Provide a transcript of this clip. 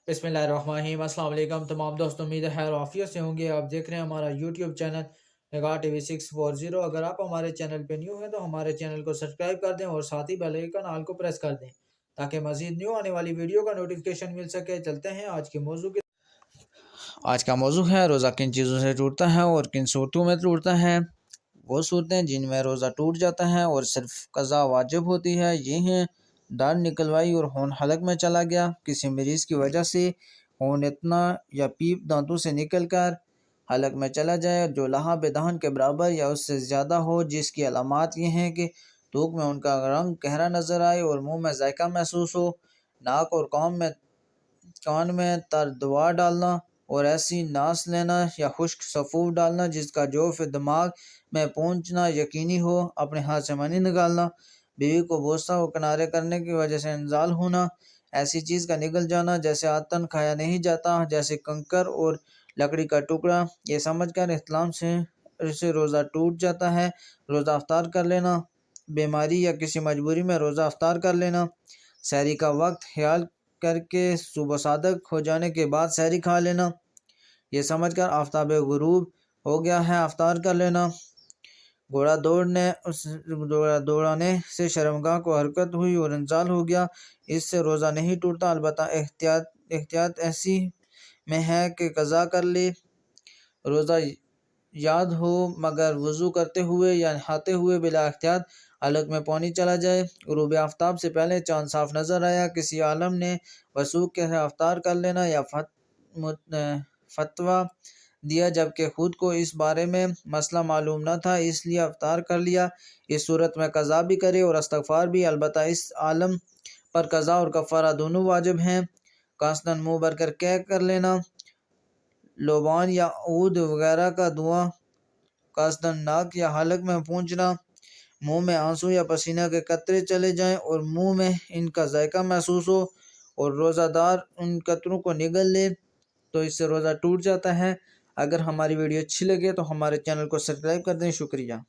बिस्मिल्लाहिर्रहमानिर्रहीम। अस्सलाम वालेकुम तमाम दोस्तों, उम्मीद है खैर आफियत से होंगे। आप देख रहे हैं हमारा यूट्यूब चैनल निगाह टीवी 640। अगर आप हमारे चैनल पे न्यू हैं तो हमारे चैनल को सब्सक्राइब कर दें और साथ ही बेल आइकन ऑल को प्रेस कर दें ताकि मजीद न्यू आने वाली वीडियो का नोटिफिकेशन मिल सके। चलते हैं आज के मौजू की। आज का मौजू है रोज़ा किन चीज़ों से टूटता है और किन सूरतों में टूटता है। वो सूरतें जिनमें रोज़ा टूट जाता है और सिर्फ कज़ा वाजिब होती है ये हैं: दाढ़ निकलवाई और खून हलक में चला गया, किसी मरीज़ की वजह से खून इतना या पीप दांतों से निकल कर हलक में चला जाए जो लहा बेदहन के बराबर या उससे ज़्यादा हो, जिसकी अलामात ये हैं कि थूक में उनका रंग गहरा नज़र आए और मुंह में जायका महसूस हो, नाक और कान में तर दवा डालना और ऐसी नास लेना या खुश्क सफूफ डालना जिसका जोफ दिमाग में पहुंचना यकीनी हो, अपने हाथ से मनी निकालना, बीवी को बोसा व किनारे करने की वजह से इंजाल होना, ऐसी चीज़ का निकल जाना जैसे आतन खाया नहीं जाता, जैसे कंकर और लकड़ी का टुकड़ा, ये समझ कर इस्लाम से रोज़ा टूट जाता है। रोज़ा अफ्तार कर लेना, बीमारी या किसी मजबूरी में रोज़ा अफ्तार कर लेना, सहरी का वक्त ख्याल करके सुबह सादक हो जाने के बाद सहरी खा लेना, ये समझ कर आफ्ताब गुरूब हो गया है अफ्तार कर लेना, घोड़ा दौड़ाने से शर्मगाह को हरकत हुई और इंजाल हो गया, इससे रोज़ा नहीं टूटता। अलबत्ता एहतियात ऐसी में है कि कज़ा कर ले, रोज़ा याद हो मगर वज़ू करते हुए या नहाते हुए बिला एहतियात हलक में पानी चला जाए, गुरूब आफ्ताब से पहले चाँद साफ नज़र आया, किसी आलम ने वसूख के अफ्तार कर लेना या फतवा दिया जबकि खुद को इस बारे में मसला मालूम न था इसलिए अफ्तार कर लिया, इस सूरत में कज़ा भी करे और इस्तग़फ़ार भी। अलबत्ता इस आलम पर कज़ा और कफ़ारा दोनों वाजिब हैं। कासदन मुँह भर कर कह कर लेना, लोबान या ऊद वगैरह का धुआं कासदन नाक या हलक में पहुँचना, मुंह में आंसू या पसीना के कतरे चले जाएं और मुंह में इनका जायका महसूस हो और रोज़ादार उन कतरों को निगल ले तो इससे रोज़ा टूट जाता है। अगर हमारी वीडियो अच्छी लगे तो हमारे चैनल को सब्सक्राइब कर दें। शुक्रिया।